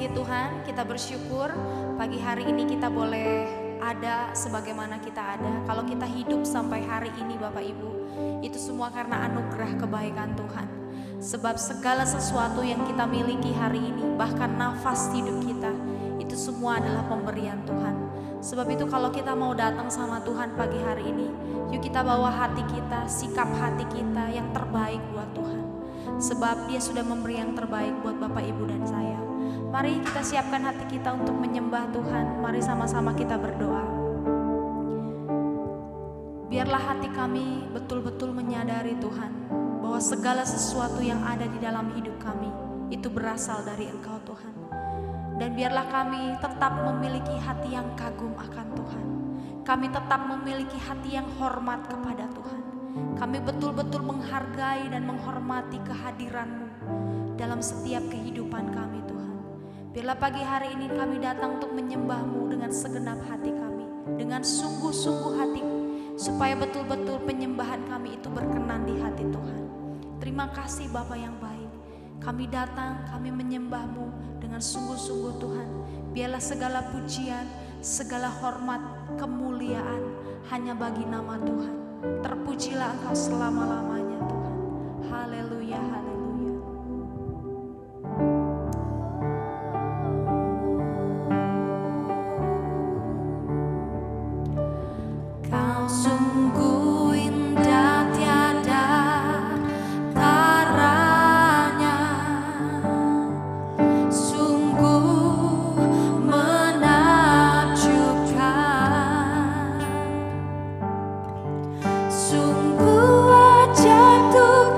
kasih Tuhan, kita bersyukur pagi hari ini kita boleh ada sebagaimana kita ada. Kalau kita hidup sampai hari ini Bapak Ibu, itu semua karena anugerah kebaikan Tuhan. Sebab segala sesuatu yang kita miliki hari ini, bahkan nafas hidup kita, itu semua adalah pemberian Tuhan. Sebab itu kalau kita mau datang sama Tuhan pagi hari ini, yuk kita bawa hati kita, sikap hati kita yang terbaik buat Tuhan. Sebab Dia sudah memberi yang terbaik buat Bapak Ibu dan saya. Mari kita siapkan hati kita untuk menyembah Tuhan. Mari sama-sama kita berdoa. Biarlah hati kami betul-betul menyadari Tuhan, bahwa segala sesuatu yang ada di dalam hidup kami itu berasal dari Engkau Tuhan. Dan biarlah kami tetap memiliki hati yang kagum akan Tuhan. Kami tetap memiliki hati yang hormat kepada Tuhan. Kami betul-betul menghargai dan menghormati kehadiran-Mu dalam setiap kehidupan kami Tuhan. Biarlah pagi hari ini kami datang untuk menyembah-Mu dengan segenap hati kami, dengan sungguh-sungguh hati, supaya betul-betul penyembahan kami itu berkenan di hati Tuhan. Terima kasih Bapa yang baik. Kami datang, kami menyembah-Mu dengan sungguh-sungguh Tuhan. Biarlah segala pujian, segala hormat, kemuliaan hanya bagi nama Tuhan. Terpujilah Engkau selama-lamanya Tuhan. Haleluya, haleluya. Kau sungguh indah tiada taranya, sungguh menakjubkan, sungguh ajaib untuk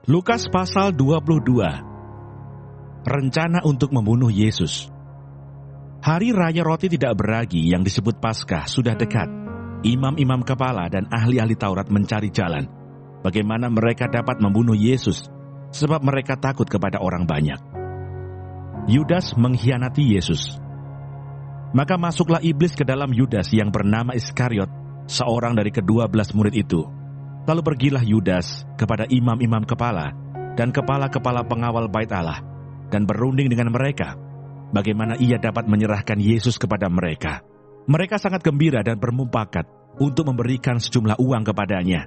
Lukas pasal 22. Rencana untuk membunuh Yesus. Hari Raya Roti Tidak Beragi yang disebut Paskah sudah dekat. Imam-imam kepala dan ahli-ahli Taurat mencari jalan bagaimana mereka dapat membunuh Yesus, sebab mereka takut kepada orang banyak. Yudas mengkhianati Yesus. Maka masuklah iblis ke dalam Yudas yang bernama Iskariot, seorang dari ke-12 murid itu. Lalu pergilah Yudas kepada imam-imam kepala dan kepala-kepala pengawal bait Allah dan berunding dengan mereka bagaimana ia dapat menyerahkan Yesus kepada mereka. Mereka sangat gembira dan bermufakat untuk memberikan sejumlah uang kepadanya.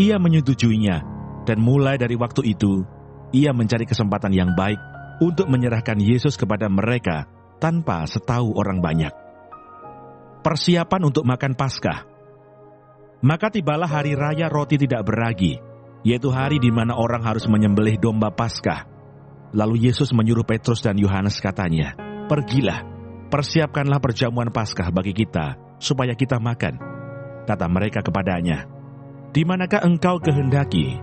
Ia menyetujuinya, dan mulai dari waktu itu ia mencari kesempatan yang baik untuk menyerahkan Yesus kepada mereka tanpa setahu orang banyak. Persiapan untuk makan Paskah. Maka tibalah hari Raya Roti Tidak Beragi, yaitu hari di mana orang harus menyembelih domba Paskah. Lalu Yesus menyuruh Petrus dan Yohanes, katanya, "Pergilah, persiapkanlah perjamuan Paskah bagi kita, supaya kita makan." Kata mereka kepadanya, "Di manakah engkau kehendaki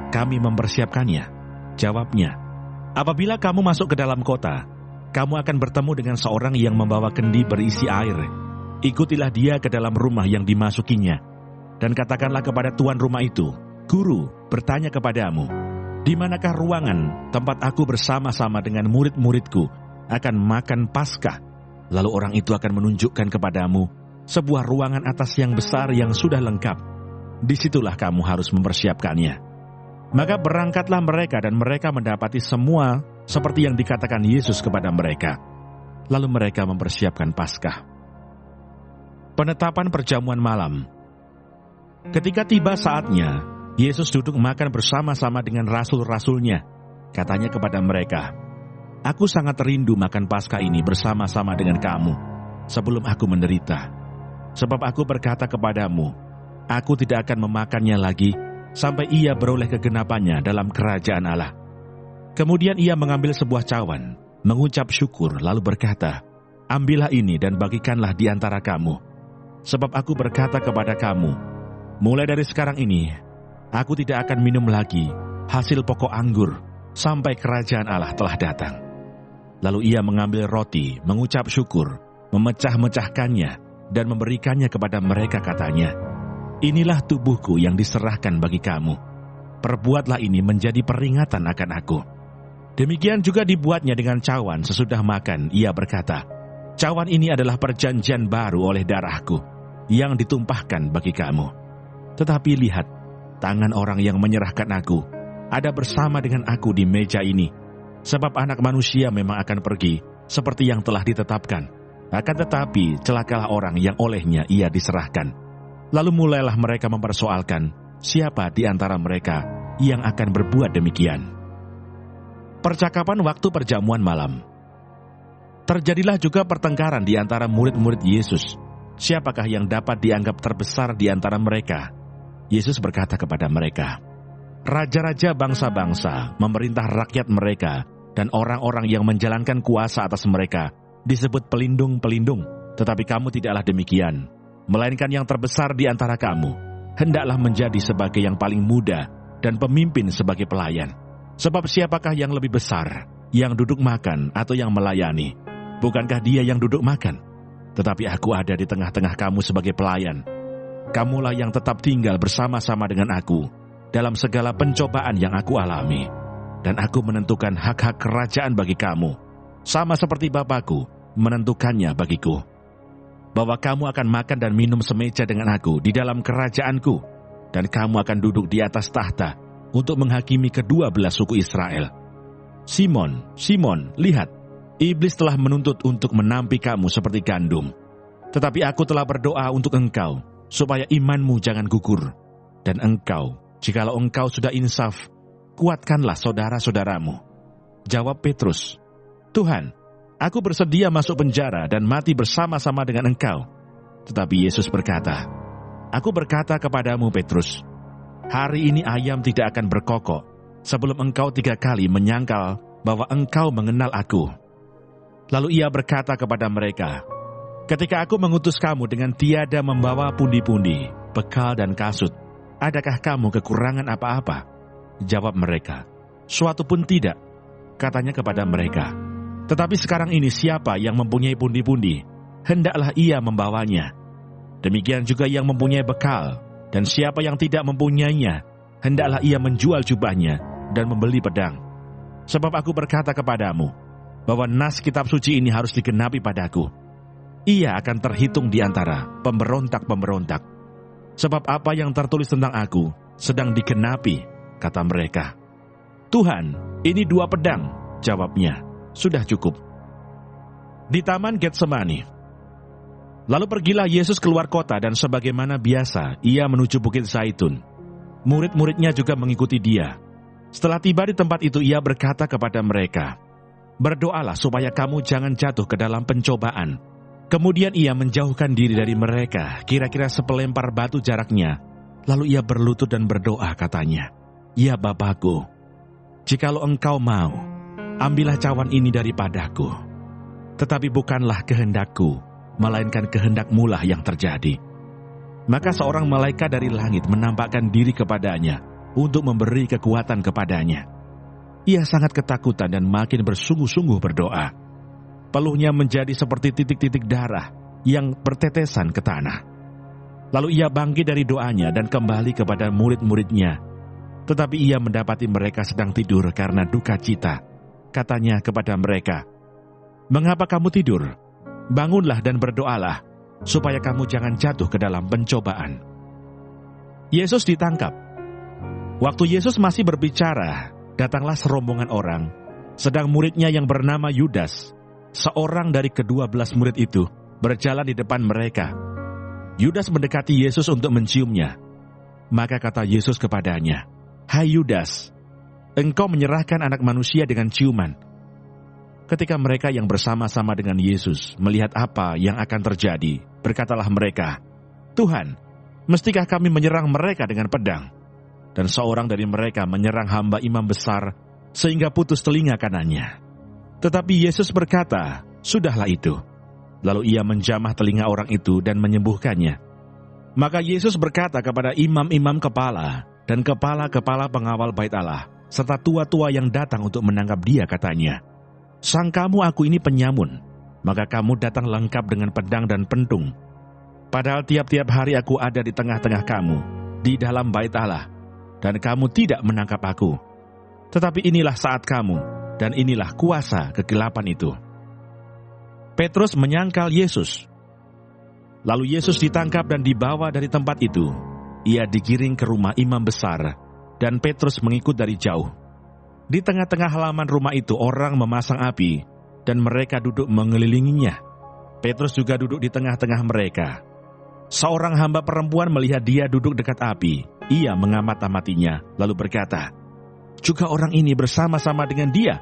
kami mempersiapkannya?" Jawabnya, "Apabila kamu masuk ke dalam kota, kamu akan bertemu dengan seorang yang membawa kendi berisi air. Ikutilah dia ke dalam rumah yang dimasukinya, dan katakanlah kepada tuan rumah itu, 'Guru bertanya kepadamu, di manakah ruangan tempat aku bersama-sama dengan murid-muridku akan makan Paskah?' Lalu orang itu akan menunjukkan kepadamu sebuah ruangan atas yang besar yang sudah lengkap. Disitulah kamu harus mempersiapkannya." Maka berangkatlah mereka dan mereka mendapati semua seperti yang dikatakan Yesus kepada mereka. Lalu mereka mempersiapkan Paskah. Penetapan perjamuan malam. Ketika tiba saatnya, Yesus duduk makan bersama-sama dengan rasul-rasulnya. Katanya kepada mereka, "Aku sangat rindu makan Paskah ini bersama-sama dengan kamu sebelum aku menderita. Sebab aku berkata kepadamu, aku tidak akan memakannya lagi sampai ia beroleh kegenapannya dalam kerajaan Allah." Kemudian ia mengambil sebuah cawan, mengucap syukur, lalu berkata, "Ambillah ini dan bagikanlah di antara kamu. Sebab aku berkata kepada kamu, mulai dari sekarang ini, aku tidak akan minum lagi hasil pokok anggur sampai kerajaan Allah telah datang." Lalu ia mengambil roti, mengucap syukur, memecah-mecahkannya, dan memberikannya kepada mereka, katanya, "Inilah tubuhku yang diserahkan bagi kamu. Perbuatlah ini menjadi peringatan akan aku." Demikian juga dibuatnya dengan cawan sesudah makan. Ia berkata, "Cawan ini adalah perjanjian baru oleh darahku, yang ditumpahkan bagi kamu. Tetapi lihat, tangan orang yang menyerahkan aku ada bersama dengan aku di meja ini. Sebab Anak Manusia memang akan pergi seperti yang telah ditetapkan. Akan tetapi celakalah orang yang olehnya ia diserahkan." Lalu mulailah mereka mempersoalkan siapa di antara mereka yang akan berbuat demikian. Percakapan waktu perjamuan malam. Terjadilah juga pertengkaran di antara murid-murid Yesus. Siapakah yang dapat dianggap terbesar di antara mereka? Yesus berkata kepada mereka, "Raja-raja bangsa-bangsa memerintah rakyat mereka, dan orang-orang yang menjalankan kuasa atas mereka disebut pelindung-pelindung. Tetapi kamu tidaklah demikian, melainkan yang terbesar di antara kamu hendaklah menjadi sebagai yang paling muda dan pemimpin sebagai pelayan. Sebab siapakah yang lebih besar, yang duduk makan atau yang melayani? Bukankah dia yang duduk makan? Tetapi aku ada di tengah-tengah kamu sebagai pelayan. Kamulah yang tetap tinggal bersama-sama dengan aku dalam segala pencobaan yang aku alami. Dan aku menentukan hak-hak kerajaan bagi kamu, sama seperti Bapakku menentukannya bagiku. Bahwa kamu akan makan dan minum semeja dengan aku di dalam kerajaanku, dan kamu akan duduk di atas tahta untuk menghakimi ke-12 suku Israel. Simon, Simon, lihat, iblis telah menuntut untuk menampi kamu seperti gandum. Tetapi aku telah berdoa untuk engkau, supaya imanmu jangan gugur. Dan engkau, jikalau engkau sudah insaf, kuatkanlah saudara-saudaramu." Jawab Petrus, "Tuhan, aku bersedia masuk penjara dan mati bersama-sama dengan engkau." Tetapi Yesus berkata, "Aku berkata kepadamu, Petrus, hari ini ayam tidak akan berkokok sebelum engkau 3 kali menyangkal bahwa engkau mengenal aku." Lalu ia berkata kepada mereka, "Ketika aku mengutus kamu dengan tiada membawa pundi-pundi, bekal dan kasut, adakah kamu kekurangan apa-apa? Jawab mereka. Suatu pun tidak, katanya kepada mereka. Tetapi sekarang ini siapa yang mempunyai pundi-pundi, hendaklah ia membawanya. Demikian juga yang mempunyai bekal, dan siapa yang tidak mempunyainya, hendaklah ia menjual jubahnya dan membeli pedang. Sebab aku berkata kepadamu, bahwa nas kitab suci ini harus digenapi padaku. Ia akan terhitung di antara pemberontak-pemberontak. Sebab apa yang tertulis tentang aku sedang digenapi, kata mereka. Tuhan, ini 2 pedang, jawabnya. Sudah cukup. Di Taman Getsemani. Lalu pergilah Yesus keluar kota dan sebagaimana biasa, ia menuju Bukit Zaitun. Murid-muridnya juga mengikuti dia. Setelah tiba di tempat itu, ia berkata kepada mereka, berdoalah supaya kamu jangan jatuh ke dalam pencobaan. Kemudian ia menjauhkan diri dari mereka, kira-kira sepelempar batu jaraknya. Lalu ia berlutut dan berdoa, katanya, ya Bapakku, jikalau engkau mau, ambillah cawan ini daripadaku. Tetapi bukanlah kehendakku, melainkan kehendak-Mu lah yang terjadi. Maka seorang malaikat dari langit menampakkan diri kepadanya untuk memberi kekuatan kepadanya. Ia sangat ketakutan dan makin bersungguh-sungguh berdoa. Peluhnya menjadi seperti titik-titik darah yang bertetesan ke tanah. Lalu ia bangkit dari doanya dan kembali kepada murid-muridnya. Tetapi ia mendapati mereka sedang tidur karena duka cita. Katanya kepada mereka, mengapa kamu tidur? Bangunlah dan berdoalah, supaya kamu jangan jatuh ke dalam pencobaan. Yesus ditangkap. Waktu Yesus masih berbicara, datanglah serombongan orang, sedang muridnya yang bernama Yudas, seorang dari ke-12 murid itu, berjalan di depan mereka. Yudas mendekati Yesus untuk menciumnya. Maka kata Yesus kepadanya, hai Yudas, engkau menyerahkan Anak Manusia dengan ciuman. Ketika mereka yang bersama-sama dengan Yesus melihat apa yang akan terjadi, berkatalah mereka, Tuhan, mestikah kami menyerang mereka dengan pedang? Dan seorang dari mereka menyerang hamba imam besar, sehingga putus telinga kanannya. Tetapi Yesus berkata, sudahlah itu. Lalu ia menjamah telinga orang itu dan menyembuhkannya. Maka Yesus berkata kepada imam-imam kepala dan kepala-kepala pengawal bait Allah, serta tua-tua yang datang untuk menangkap dia, katanya, sangkamu aku ini penyamun, maka kamu datang lengkap dengan pedang dan pentung. Padahal tiap-tiap hari aku ada di tengah-tengah kamu, di dalam bait Allah, dan kamu tidak menangkap aku. Tetapi inilah saat kamu, dan inilah kuasa kegelapan itu. Petrus menyangkal Yesus. Lalu Yesus ditangkap dan dibawa dari tempat itu. Ia digiring ke rumah imam besar, dan Petrus mengikut dari jauh. Di tengah-tengah halaman rumah itu orang memasang api, dan mereka duduk mengelilinginya. Petrus juga duduk di tengah-tengah mereka. Seorang hamba perempuan melihat dia duduk dekat api. Ia mengamat-amatinya, lalu berkata, juga orang ini bersama-sama dengan dia.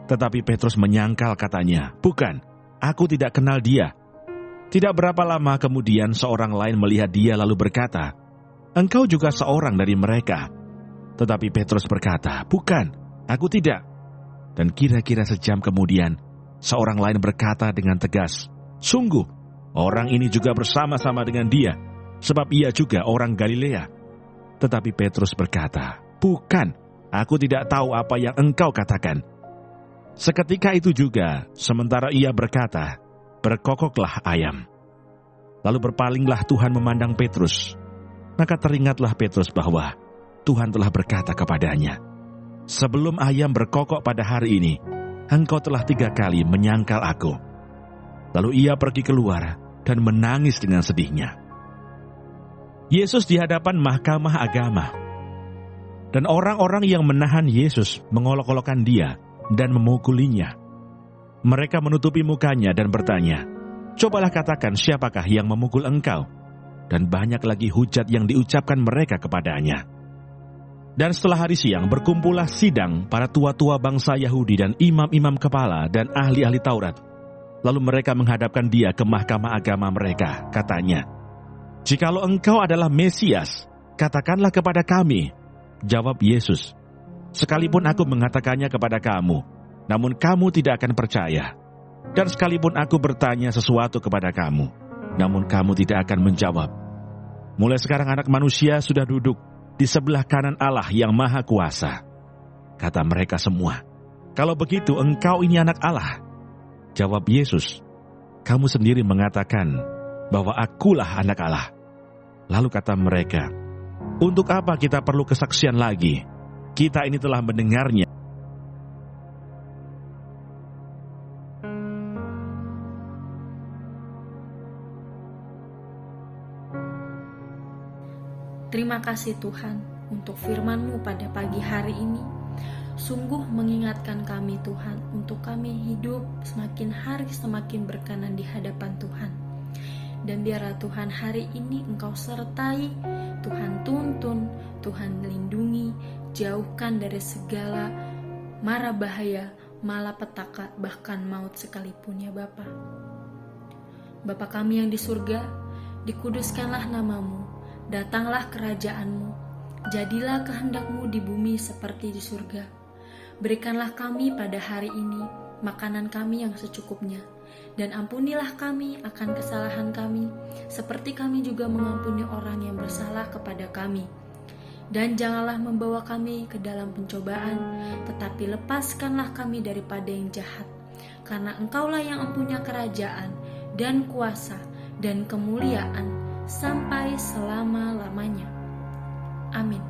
Tetapi Petrus menyangkal, katanya, bukan, aku tidak kenal dia. Tidak berapa lama kemudian seorang lain melihat dia lalu berkata, engkau juga seorang dari mereka. Tetapi Petrus berkata, bukan, aku tidak. Dan kira-kira sejam kemudian, seorang lain berkata dengan tegas, sungguh, orang ini juga bersama-sama dengan dia, sebab ia juga orang Galilea. Tetapi Petrus berkata, bukan, aku tidak tahu apa yang engkau katakan. Seketika itu juga, sementara ia berkata, berkokoklah ayam. Lalu berpalinglah Tuhan memandang Petrus. Maka teringatlah Petrus bahwa Tuhan telah berkata kepadanya, sebelum ayam berkokok pada hari ini, engkau telah 3 kali menyangkal aku. Lalu ia pergi keluar dan menangis dengan sedihnya. Yesus di hadapan mahkamah agama. Dan orang-orang yang menahan Yesus mengolok-olokkan dia dan memukulinya. Mereka menutupi mukanya dan bertanya, cobalah katakan siapakah yang memukul engkau? Dan banyak lagi hujat yang diucapkan mereka kepadanya. Dan setelah hari siang berkumpullah sidang para tua-tua bangsa Yahudi dan imam-imam kepala dan ahli-ahli Taurat. Lalu mereka menghadapkan dia ke mahkamah agama mereka, katanya, jikalau engkau adalah Mesias, katakanlah kepada kami. Jawab Yesus, sekalipun aku mengatakannya kepada kamu, namun kamu tidak akan percaya. Dan sekalipun aku bertanya sesuatu kepada kamu, namun kamu tidak akan menjawab. Mulai sekarang Anak Manusia sudah duduk di sebelah kanan Allah yang Maha Kuasa." Kata mereka semua, "Kalau begitu engkau ini anak Allah." Jawab Yesus, "Kamu sendiri mengatakan bahwa akulah anak Allah." Lalu kata mereka, "Untuk apa kita perlu kesaksian lagi? Kita ini telah mendengarnya." Terima kasih Tuhan untuk firman-Mu pada pagi hari ini. Sungguh mengingatkan kami Tuhan untuk kami hidup semakin hari semakin berkenan di hadapan Tuhan. Dan biarlah Tuhan hari ini Engkau sertai, Tuhan tuntun, Tuhan lindungi, jauhkan dari segala mara bahaya, malapetaka, bahkan maut sekalipun ya Bapa. Bapa kami yang di surga, dikuduskanlah nama-Mu. Datanglah kerajaan-Mu, jadilah kehendak-Mu di bumi seperti di surga. Berikanlah kami pada hari ini makanan kami yang secukupnya, dan ampunilah kami akan kesalahan kami, seperti kami juga mengampuni orang yang bersalah kepada kami. Dan janganlah membawa kami ke dalam pencobaan, tetapi lepaskanlah kami daripada yang jahat. Karena Engkaulah yang mempunyai kerajaan, dan kuasa, dan kemuliaan, sampai selama-lamanya. Amin.